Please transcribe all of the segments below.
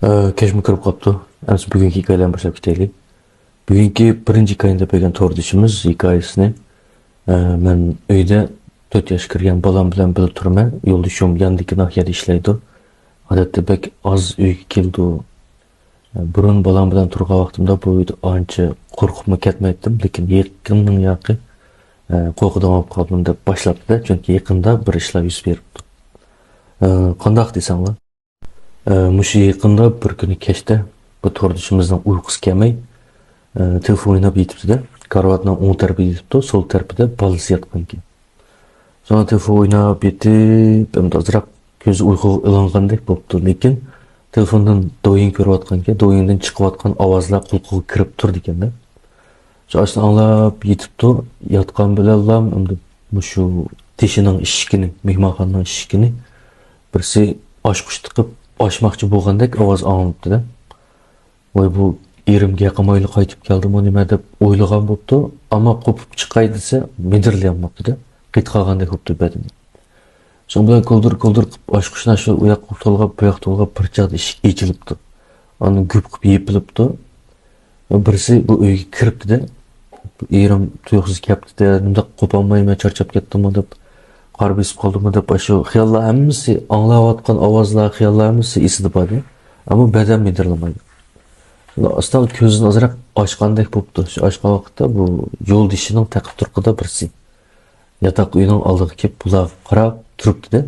Kechmi kirib qopti. Endi bugungi hikoyalarni boshlab ketaylik. Bugungi birinchi hikoyani deb bergan to'rdishimiz hikoyasini men uyda 4 yoshga kirgan bolam bilan birga turman. Yo'ldashim yandagi nahiyada ishlaydi. Odatda bek oz uyga keldi. Burun bolam bilan turgan vaqtimda bu uyda ancha qo'rqib ketmaydim, lekin yaqinning yaqin qo'rquvdan olib qoldim deb boshlabdi, chunki yaqinda bir ishlar yuz beribdi. Qandoq desanglar? Mushu yaqinda bir kuni kechda bu to'rdishimizning uyqusi kelmay, telefon o'ynab yetibdi-da, karavotning o'ng tarafida yetibdi, so'l tarafida bolasi yotgan ekan. Sonra telefon o'ynab yetib, endi ozroq ko'zi uyquga ilingandek bo'libdi, lekin telefondan do'yin ko'rayotgan ekan, do'yindan chiqayotgan ovozlar quloqiga kirib turdi ekanda. Shuni anglab yetibdi, yotgan bilan endi mushu teshining eshigini, mehmonxonaning eshigini birisi ochqich tiqib ochmoqchi bo'lgandek ovoz anglabdi-da. Voy bu erimga yaqinmayli qaytib keldimi nima deb o'ylagan bo'pti, ammo qo'pib chiqay desa medirlayapti-da. Qit qolgandek bo'libdi badani. So'ng bilan kuldir qilib ochqichni shu u yoqqa to'lg'ab, bu yoqqa to'lg'ab bir chaqda eshik echilibdi. Uni gup qilib yepilibdi. Birisi bu uyga kiribdi-da. Erim tuyuqsiz kelibdi-da, nima qo'polmayman, charchab ketdimmi deb qarab esib qoldimi deb shu xiyollar hammasi anglayotgan ovozlar, xiyollar hammasi esida bordi. Ammo badan medirlamaydi. Astal ko'zini ozroq ochgandek bo'libdi. Shu ochgan vaqtda bu yo'ldishining taqib turqida birisi yotoq uyining oldiga kelib bular qarab turibdi-da.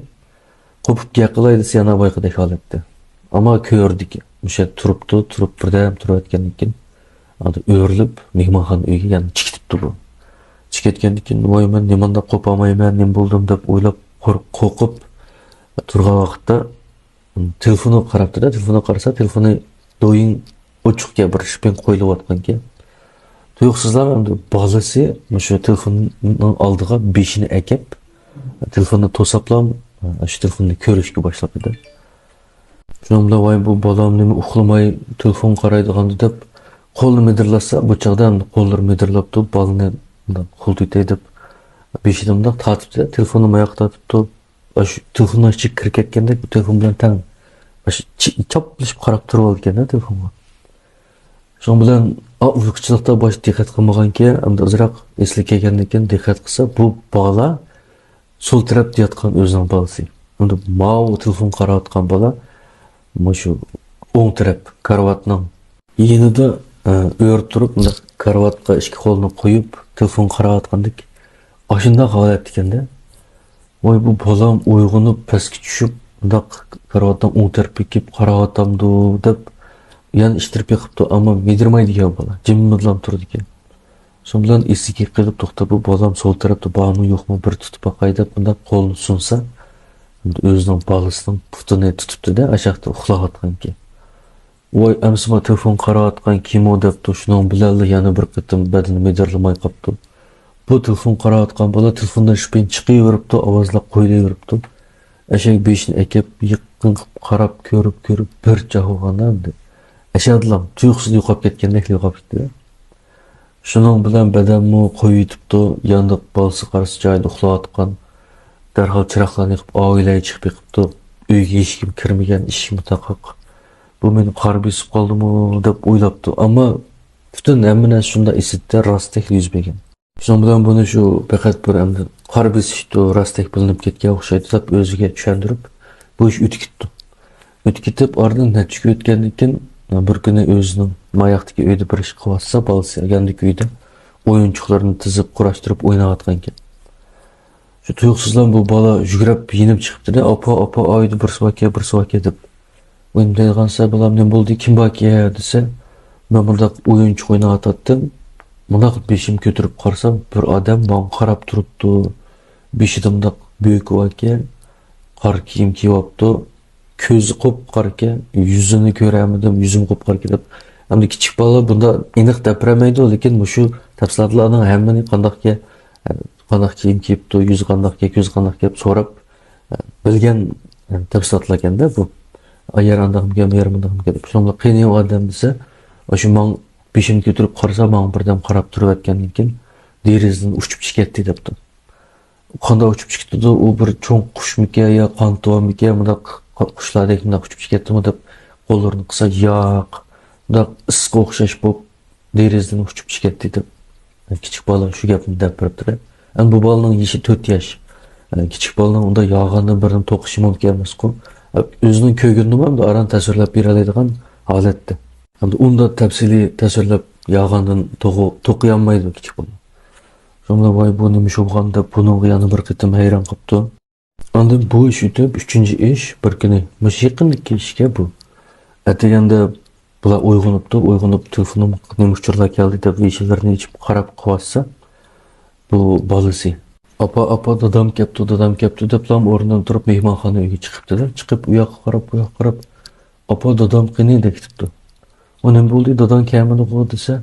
Qo'pib yaqilay desa yana boyqidek holatda. Ammo ko'rdik. O'sha turib birdan turayotgandan keyin o'rilib mehmonxona uyiga yana chiqibdi bu. Chiqayotgandan keyin voy men nimanda qo'polmayman, nima bo'ldim deb o'ylab qo'rqib turgan vaqtda telefonni qarabdi-da, telefonni qarasa telefoni do'yin ochiqga bir shpin qo'yilayotgan ekan. Tuyuqsizlar endi bolasi o'sha telefonning oldiga beshini akib, telefonni to'sablam shu telefonni ko'rishga boshladi. Shundan bilan voy bu bolam nima uxlamay telefon qaraydigan deb qo'lni medirlasa, bu chaqda qo'llari medirlabdi, bolani qo'l tutay deb beshidimda tortibdi, telefonni oyoqqa tortibdi. Shu telefondan chiqib kirib ketganda bu telefon bilan tang choplashib qarab turib olgan-da telefonga. Shun bilan uyquchilikda bosh diqqat qilmagan ekan, endi ozroq esli kelgandan keyin diqqat qilsa, bu bola so'l tarafda yotgan o'zining bolasi. Endi mau telefon qarayotgan bola shu o'ng taraf karavotning yonida o'rib turib, karavotga ikki qo'lini qo'yib telefon qarayotgandek ashunda holat ekanda. Voy bu bolam uyg'onib pastga tushib, undaq karavotdan o'ng tarafga kelib qarayotamdi deb yana ishtirib yiqibdi, ammo medirmaydigan bola, jimmirlam turdi ekan. Shun bilan esiga kelib to'xtab, bu bolam so'l tarafda bormi yo'qmi bir tutib boqay deb undaq qo'lni sunsa, o'zining bolasining putini tutibdi-da, ashaqda uxlayotgan ekan. Voy amsima telefon qarayotgan kim o deb shuning bilan yana bir qitim badani medirlamay qolibdi. Bu telefon qarayotgan bola telefondan shpin chiqaveribdi, ovozlar qo'yilaveribdi. Ashak beshini akib, yiqqin qarab ko'rib bir jahog'anda ashadlam tuyuqsiz yo'qolib ketgandek yo'qolib ketdi. Shuning bilan badanni qo'yib yetibdi, yandiq bolasi qarasi joyida uxlayotgan. Darhol chiroqlarni yoqib, oilaga chiqib yiqibdi. Uyga hech kim kirmagan, eshik mutaqiq. Bu meni qarab esib qoldimi deb o'ylabdi, ammo butun hamma narsa shunda esida rostlik yuz bergan. Shuning bilan buni shu faqat bir endi qarab esishdi, rostlik bilinib ketgan o'xshaydi deb o'ziga tushuntirib, bu ish o'tib ketdi. O'tib ketib, oradan necha o'tgandan keyin bir kuni o'zining mayoqdagi uyda bir ish qilyotsa, bolasi yandagi uyda o'yinchoqlarni tizib qurashtirib o'ynayotgan ekan. Shu tuyuqsizlar bu bola yugurib yinib chiqibdi-da, "Opa, oyda bir so'ka deb. O'ynayotgansa bolam nima bo'ldi, kim bor desa, men bunda o'yinchoq o'ynayotgandim. Bunda beshim ko'tarib qarsam, bir odam menga qarab turibdi. Beshidimda büyük ekan, qor kiyim kiyibdi. Ko'zi qop-qora ekan, yuzini ko'ramidim, yuzim qop-qora ekan deb. Endi kichik bola bunda aniq gapirmaydi, lekin shu tafsilotlarning hammani qanday kiyim kiyibdi, yuzi qanday, ko'zi qanday deb so'rab bilgan tafsilotlar ekanda bu. Agar andaqmga, merimdaqmga deb shunday qiynay odam desa, shu men beshimni ko'tarib qarasa, men birdan qarab turib aytgandan keyin derazadan uchib chiqdi debdi. Qanday uchib chiqdi, u bir cho'ng qushmikan yo qantovmikan, bunda qushlardek uchib chiqdimi deb Kollarını kısa yak, da ısık okşaş bop, derizden uçup çıketti de. Küçük bala şu gapını dep beripdi. Bu balanın yaşı 4 yaş. Küçük balanın onda yağgandan birinin toqışı mümkün emas ku. Özünün köygününü hem de aran tasvirlep bir alaydigan haletdi. Hem de onda tepsili tasvirlep yağgandan toqıyanmaydı küçük bala. Şonda vay bu nima şu bolganda bunun yanı bir qitim hayran qıptı. Anda bu iş ütüp, üçüncü iş bir kuni mush yaqinlikki ishga bu. Atiganda bular uyg'onib telefonim nima uchurlar keldi deb ishlarni ichib qarab qolsa, bu balasi. Apa dadam kepti deb lam o'rnidan turib mehmonxona uyga chiqibdi-da. Chiqib u yoqqa qarab, apa dadam qani deb ketibdi. O nima bo'ldi? Dadam kamini qo'y desa,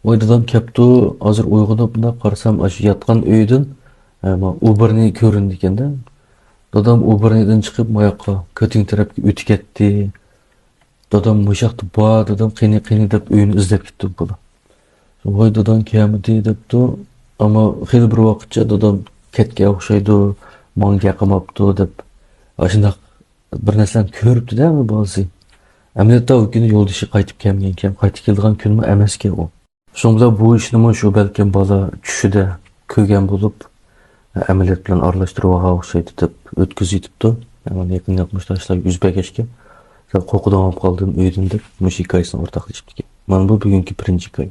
voy dadam kepti, hozir uyg'onib bunday qarasam, shu yotgan uydan Uberni ko'rindi ekanda. Dadam Uber'den çıkıp mayakka kötüng tarafga o'tib ketdi. Dadam mushaqda dadam qini deb uyini izlab ketdi bula. Voy dadam kelmidi debdi, ammo xeyli bir vaqtcha dadam ketga o'xshaydi, manga qilmabdi deb. Shunday bir narsani ko'ribdi-da bolasi. Amaliyotda u kuni yo'ldoshi qaytib kelgan ekan, qaytib kelgan kunmi emaski u. Shunda bu ishni shu balkim bola tushida ko'rgan bo'lib, ameliyat bilan aralashtirib o'xshaydi deb o'tkazibdi. Yani yaqin yaqinda ishlar yuz bergachga qo'rquvdan olib qoldim uydan deb mush hikoyasini o'rtoqlashibdi. Mana bu bugungi birinchi hikoya.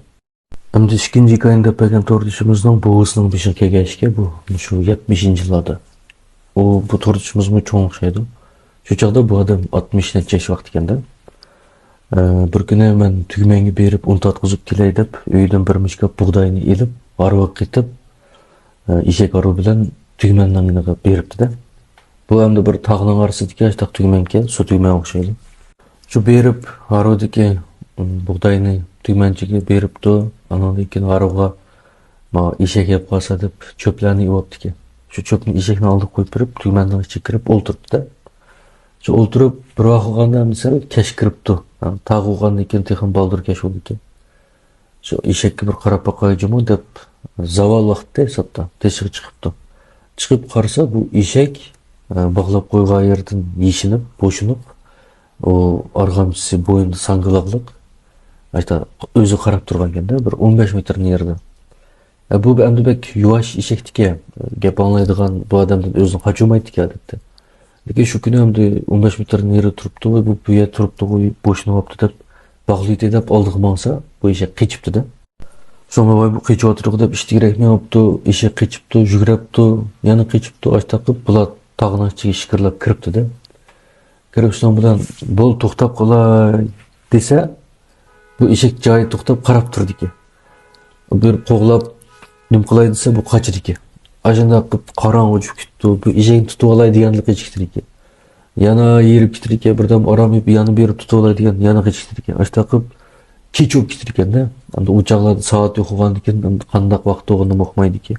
Endi ikkinchi hikoyani deb bergan to'rdishimizning buvisining beshiga kelgachga bu shu 70-yillarda. Bu to'rdishimizmi cho'ng o'xshaydi. Shu chaqda bu odam 60 necha yosh vaqt ekanda. Bir kuni men tugmanga berib un tatqizib kelay deb uydan bir mishkab bug'doyni elib, arva ketib ishak arva bilan tugmanning yoniga beribdi-da. Bu hamda bir tog'ning orasidagi ashtaq tugmanga, su tugman o'xshaydi. Shu berib arvodagi bug'doyni tugmanchiga beribdi. Andan keyin arvaga ishak yeb qolsa deb cho'plarni yuvibdi. Shu cho'pni ishakni olib qo'yib berib, tugmanning ichiga kirib o'ltirdi-da. Shu o'ltirib bir vaqt qolganda misol kash kiribdi. Tog' o'lgandan keyin texan baldur kash bo'ldi. Shu ishakka bir qarab boqayjimi deb zavol vaqtda hisobda teshig'i chiqibdi. Chiqib qarasa bu ishak bog'lab qo'ygan yerdan yeshinib, bo'shinib, o arg'amchisi bo'yinda sangaloqliq ayta o'zi qarab turgan ekanda, bir 15 metr yerda. Bu endi bek yuvash ishakdiki gap anglaydigan bu odamdan o'zini qochmaydi odatda. Lekin shu kuni endi 15 metr yerda turibdi va bu yer turibdi, bo'shinib deb bog'laydi deb oldiga mangsa, bu ishak qechibdi-da. Sonra bu qechib o'tirib deb ish kerakmi olibdi, ishak qechibdi, yuguribdi, yana qechibdi, osh taqib, bular tog'ning ichiga shiqirlab kiribdi-da. Kirib shundan bilan bo'l to'xtab qolay desa, bu ishak joyi to'xtab qarab turdi ekan. Bir qo'g'lab nim qilay desa, bu qochdi ekan. Ashunda qilib qorong'i uchib ketdi. Bu ishakni tutib olay deganlik eshitdi ekan. Yana yerib ketdi ekan, birdan orom yeb yana berib tutib olay degan, yana eshitdi ekan. Ash taqib kechib ketdi ekan-da. Endi uchoqlarda soat yo'qolgandan keyin qanday vaqt o'g'ini o'qmaydi ekan.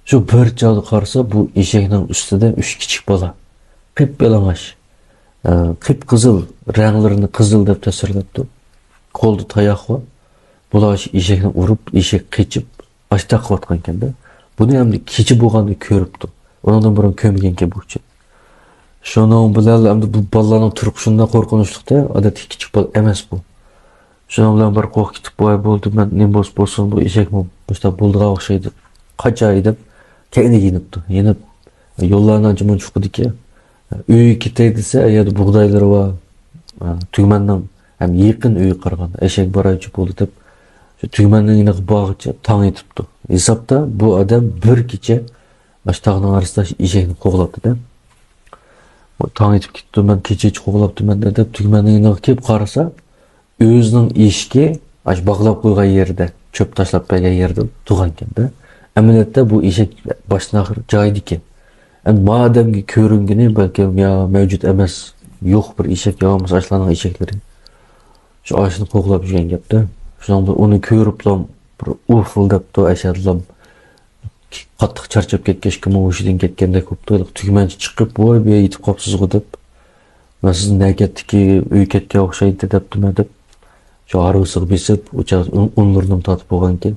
Shu bir joyda qarasa, bu eshakning ustida 3 kichik bola. Qip-yalang'och. Qip-qizil ranglarini qizil deb tasvirlabdi. Qo'lda tayoq va bular eshakni urib, eshak qechib, ashta qilayotgan ekanda. Buni ham kechib bo'lganda ko'ribdi. Undan burun ko'mgan ekan bu uchun. Shundan bilan endi bu bolalarning turqishida qo'rqinchlikda odatda kichik bola emas bu. Shundan bilan bir qo'rqib ketib bo'ldi. Men nima bo'lsin bu eshakmi boshqa bo'ldiga o'xshaydi. Qachay deb keyinga yenibdi. Yenib yo'llardan jimin chiqdiki, uy ketay desa, yerda bug'doylar va tugmandan ham yaqin uy qaragan eshak boraychi bo'ldi deb shu tugmanning yoniga bog'icha tong etibdi. Hisobda bu odam bir kecha mana tog'ning orasida eshakni qo'g'labdi-da. Tong etib ketdi, men kecha qo'g'labdiman deb tugmanning yoniga kelib qarasa, o'zining eshigi ash bog'lab qo'ygan yerda, cho'p tashlab qo'ygan yerda turgan ekan-da. Amaliyotda bu eshak boshdan oxir joyida ekan. Endi bu odamga ko'ringani balkim yo mavjud emas, yo'q bir eshak yo ashlarning eshaklari. Shu ashni qo'g'lab yurgan gapda. Shunda uni ko'riblam bir ufildabdi, ashadlam. Qattiq charchab ketgach, kim o'shidan ketganda ko'pdi. Tugmanchi chiqib, "Voy, bu yetib qopsiz-ku" deb. "Men siz nakatdiki uy ketga o'xshaydi" debdi-ma deb. Shu arvisiga besib, o'cha unlarni tatib bo'lgan ekan.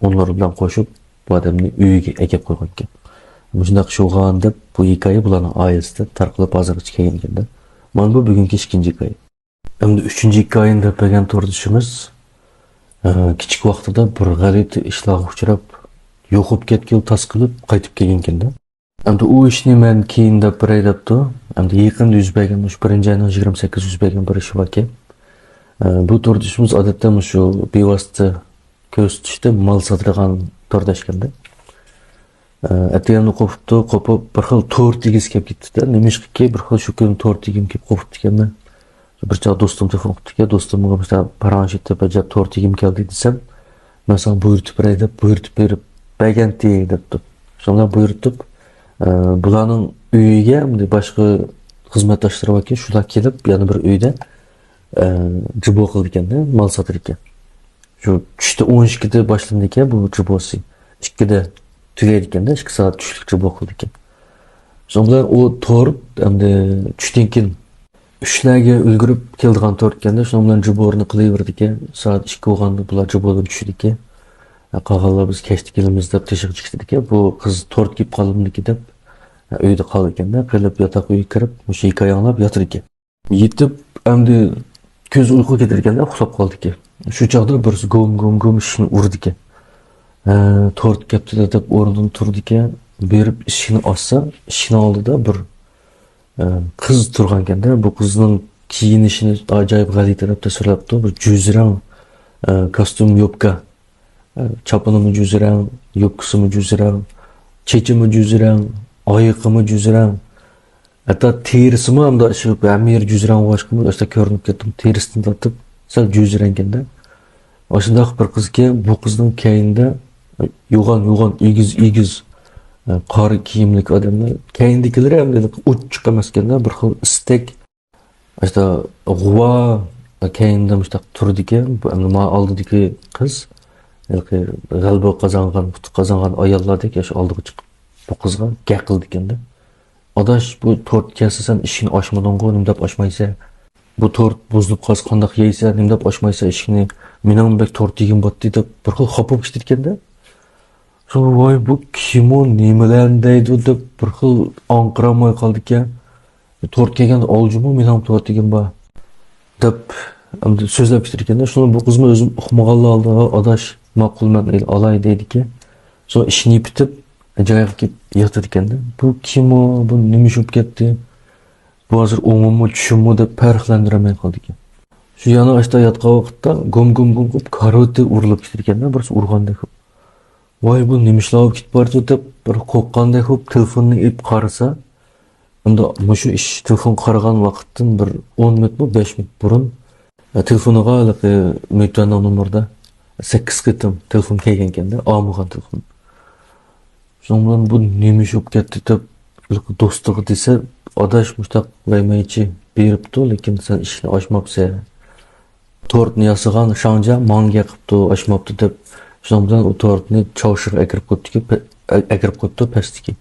Onlar bilan qo'shib bu odamni uyiga akab qo'ygan ekan. Shunday qilgan deb bu hikoya bularning oilasidan tarqalib hozirgacha kelgan ekanda. Mana bu bugungi ikkinchi hikoya. Endi 3-nji hikayende pegen torduşumuz kichik vaqtida bir g'alati ishlarga uchrab, yo'qib ketgan, tas qilib qaytib kelgan ekan-da. Endi u ishni men keyin deb biray debdi. Endi yaqinda yuz bergan, shu 1-oyning 28 yuz bergan bir ish bor ekan. Bu torduşumuz odatda shu bevosita ko'z tutishda mal sotadigan tordash ekanda. Atayamni qo'pib bir xil to'rt egiz kelib ketdi-da. Nimishki bir xil shu kun to'rt egim kelib qo'pibdi ekanman. Bir çağ dostum telefon qildi-ki, dostum mesela paranjitda bajab to'rt egim keldi desam, men sana buyurtib beray deb buyurtib berib berganti debdi. Shunga buyurtib, bularning uyiga boshqa xizmatdoshlari bor ekan, shular kelib yana bir uyda jibo qildi ekanda, mal sotar ekan. Shu tushda 12da boshlandi ekan bu jibosi. 2da tugaydi ekanda, 2 soat tushlik jibo qildi ekan. Shunga o to'rt endi tushdan keyin ishlarga ulgurib keldigan to'rt ekanda, shuning bilan jiborni qilaverdi ekan. Soat 2 bo'lganda bular jibodan tushdi ekan. Qolganlar biz kechdi kelamiz deb teshik chiqdi ekan. Bu qiz to'rt kelib qolibdiki deb uyda qoldi ekanda. Qilib yotoq uyga kirib, o'sha hikoya anglab yotar ekan. Yetib endi ko'z uyqu ketar ekanda, uxlab qoldi ekan. Shu chaqda birisi gom ishini urdi ekan. To'rt kelibdi deb o'rnidan turdi ekan. Berib ishini ochsa, ishini oldida bir qiz turgan ekanda. Bu qizning kiyinishini ajoyib g'alati deb tasvirlabdi. Bir juzrang kostyum yopka, chapinimi juzrang, yopkasimi juzrang, chechimi juzrang, oyoqimi juzrang. Hatta terisimi ham da shu amir juzrang boshqami o'sha ko'rinib ketdim. Terisini tortib, sal juzrang ekanda. Oshundoq bir qizga bu qizning keyinda yo'g'on igiz qori kiyimlik odamlar keyindagilar ham uch chiqamas ekanda, bir xil istak işte g'uva keyinda mustaq turdi ekan. Nima oldidagi qiz g'alaba qozongan ayollardek shu oldiga chiqib bu qizga gap qildi ekanda. Odash bu to'rt kelsa sen ishini ochmading-ku, nima deb ochmaysa? Bu to'rt buzilib qolsa qandoq yeysa, nima deb ochmaysa ishini? Mening bek to'rt yegim botdi deb bir xil xafa bo'lib ketdi ekanda. Voy bu kim o nimalarni deydi deb bir xil anqiramay qoldi ekan. To'rt kelgan oljimi men ham to'rt yegim bor deb endi so'zlab ketdi ekanda. Shuni bu qizmi o'zim uqmaganlar oldiga odash ma'qulman olay deydi ekan. So'ng ishni bitib joyiga kelib yotdi ekanda. Bu kim o, bu nima bo'lib ketdi? Bu hozir o'ngimmi tushimmi deb farqlandiramay qoldi ekan. Shu yana ashta yotgan vaqtda gom qilib karoti urilib ketdi ekanda, birisi urgandek. Voy bu nimishlar olib ketib bordi deb bir qo'rqqandek bo'lib telefonni ip qarasa, unda shu ish telefon qaragan vaqtdan bir 10 minutmi 5 minut burun telefoniga Meytana nomerda 8 qitim telefon kelgan ekanda, olmagan telefon. Shundan bu nima bo'lib ketdi deb do'stiga desa, odash mustaq laymaychi beribdi, lekin sen ishni ochmabsan. To'rtni yasagan shanja manga qilibdi, ochmabdi deb shundan u to'rtni chavshiga akirib qo'yibdi pastiki.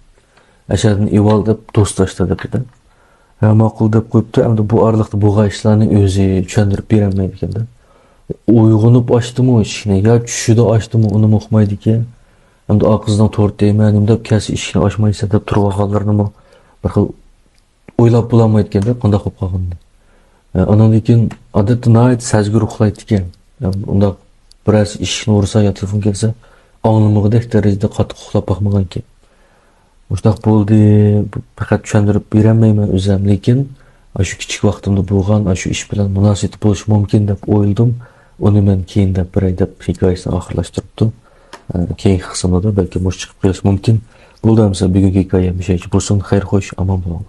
Ashadni eval deb do'stlashdi debdi. Ma'qul deb qo'yibdi. Endi bu oraliqda bo'lgan ishlarni o'zi tushuntirib berolmaydi ekanda. Uyg'onib ochdimi ishni, yo tushida ochdimi uni uqmaydi ekan. Endi o qizdan to'rt deyman, deb kelsa ishni ochmaysa deb turganlarni bir xil o'ylab bo'lolmaydi ekanda, qanday qilib qolganda. Ondan keyin odatda nihoyat sezgir uxlaydi ekan. Unda biroz ishni ursa yo telefon kelsa, onglimig'idek darajada qattiq uxlab boqmagan ekan. O'shdaq bo'ldi, faqat tushuntirib berolmayman o'zim, lekin shu kichik vaqtimda bo'lgan, shu ish bilan munosabat bo'lishi mumkin deb o'yladim. Uni men keyin deb biray deb hikoyasini oxirlashtiribdim. Keyingi qismda balki mush chiqib qolishi mumkin. Bo'ldi hamsa bugungi hikoyam shu bo'lsin. Xayr, xo'sh, omon bo'ling.